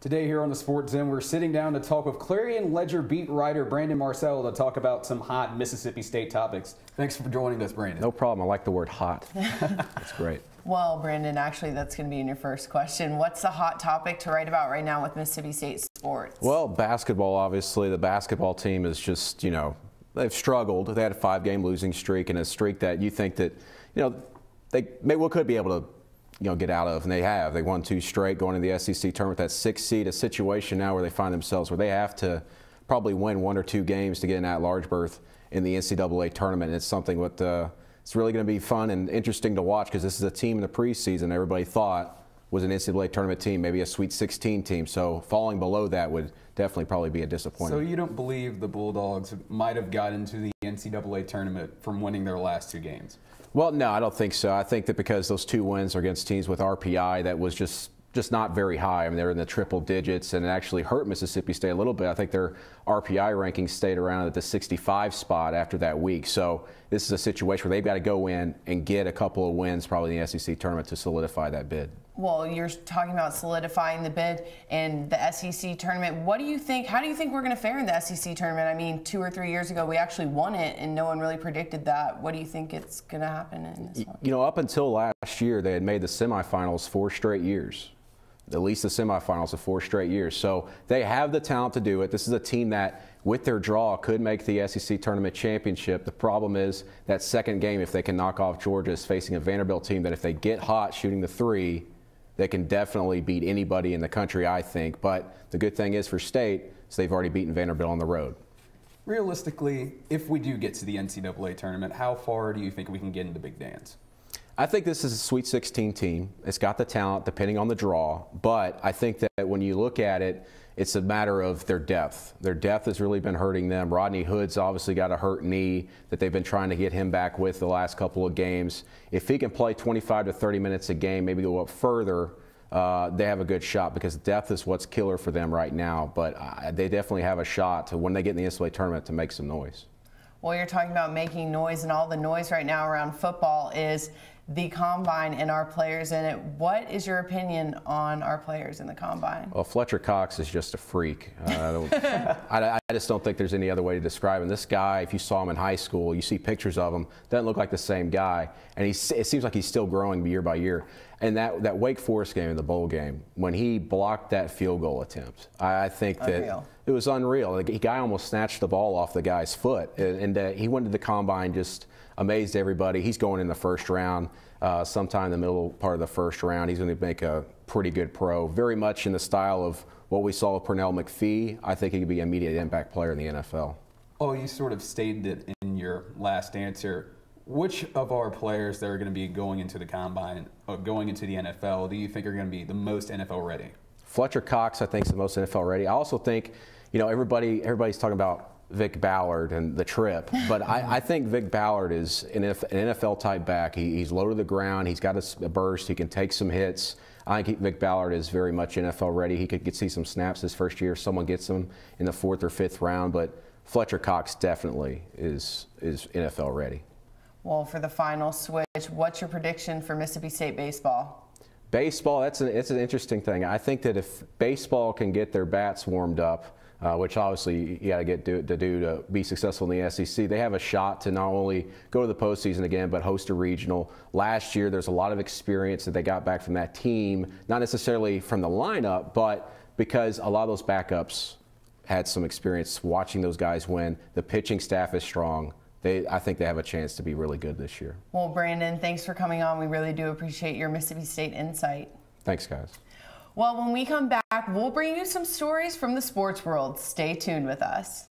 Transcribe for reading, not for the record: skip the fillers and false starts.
Today here on the Sports Zone, we're sitting down to talk with Clarion Ledger beat writer Brandon Marcel to talk about some hot Mississippi State topics. Thanks for joining us, Brandon. No problem. I like the word hot. That's great. Well, Brandon, actually, that's going to be in your first question. What's the hot topic to write about right now with Mississippi State sports? Well, basketball, obviously. The basketball team is just, they've struggled. They had a 5-game losing streak, and a streak that you think that, they maybe could be able to get out of, and they have. They won 2 straight going into the SEC tournament, that 6th seed, a situation now where they find themselves where they have to probably win 1 or 2 games to get an at-large berth in the NCAA tournament. And it's something with it's really going to be fun and interesting to watch because this is a team in the preseason everybody thought was an NCAA tournament team, maybe a Sweet 16 team. So falling below that would definitely probably be a disappointment. So you don't believe the Bulldogs might have got into the NCAA tournament from winning their last 2 games? Well, no, I don't think so. I think that because those 2 wins are against teams with RPI that was just not very high. I mean, they're in the triple digits, and it actually hurt Mississippi State a little bit. I think their RPI ranking stayed around at the 65 spot after that week. So this is a situation where they've got to go in and get a couple of wins probably in the SEC tournament to solidify that bid. Well, you're talking about solidifying the bid in the SEC tournament. What do you think? How do you think we're going to fare in the SEC tournament? I mean, 2 or 3 years ago, we actually won it, and no one really predicted that. What do you think it's going to happen in this one? Up until last year, they had made the semifinals 4 straight years. At least the semifinals of 4 straight years. So they have the talent to do it. This is a team that, with their draw, could make the SEC tournament championship. The problem is that second game, if they can knock off Georgia, is facing a Vanderbilt team that if they get hot shooting the 3, they can definitely beat anybody in the country, I think. But the good thing is for State, is they've already beaten Vanderbilt on the road. Realistically, if we do get to the NCAA tournament, how far do you think we can get into Big Dance? I think this is a Sweet 16 team. It's got the talent, depending on the draw. But I think that when you look at it, it's a matter of their depth. Their depth has really been hurting them. Rodney Hood's obviously got a hurt knee that they've been trying to get him back with the last couple of games. If he can play 25 to 30 minutes a game, maybe go up further, they have a good shot because depth is what's killer for them right now. But they definitely have a shot to, when they get in the NCAA tournament, to make some noise. Well, you're talking about making noise, and all the noise right now around football is the Combine and our players in it. What is your opinion on our players in the Combine? Well, Fletcher Cox is just a freak. I just don't think there's any other way to describe him. This guy, if you saw him in high school, you see pictures of him, doesn't look like the same guy. And it seems like he's still growing year by year. And that Wake Forest game, the bowl game, when he blocked that field goal attempt, I think that it was unreal. The guy almost snatched the ball off the guy's foot. And he went to the Combine, just amazed everybody. He's going in the first round. Sometime in the middle part of the first round, he's going to make a pretty good pro. Very much in the style of what we saw with Pernell McPhee. I think he could be an immediate impact player in the NFL. Oh, you sort of stated it in your last answer. Which of our players that are going to be going into the Combine, going into the NFL, do you think are going to be the most NFL ready? Fletcher Cox, I think, is the most NFL ready. I also think, everybody's talking about Vic Ballard and the trip, but I think Vic Ballard is an NFL-type back. He's low to the ground. He's got a burst. He can take some hits. I think Vic Ballard is very much NFL ready. He could see some snaps his first year. Someone gets him in the 4th or 5th round, but Fletcher Cox definitely is NFL ready. Well, for the final switch, what's your prediction for Mississippi State baseball? Baseball, it's an interesting thing. I think that if baseball can get their bats warmed up, which obviously you got to get to be successful in the SEC, they have a shot to not only go to the postseason again, but host a regional. Last year, there's a lot of experience that they got back from that team, not necessarily from the lineup, but because a lot of those backups had some experience watching those guys win. The pitching staff is strong. I think they have a chance to be really good this year. Well, Brandon, thanks for coming on. We really do appreciate your Mississippi State insight. Thanks, guys. Well, when we come back, we'll bring you some stories from the sports world. Stay tuned with us.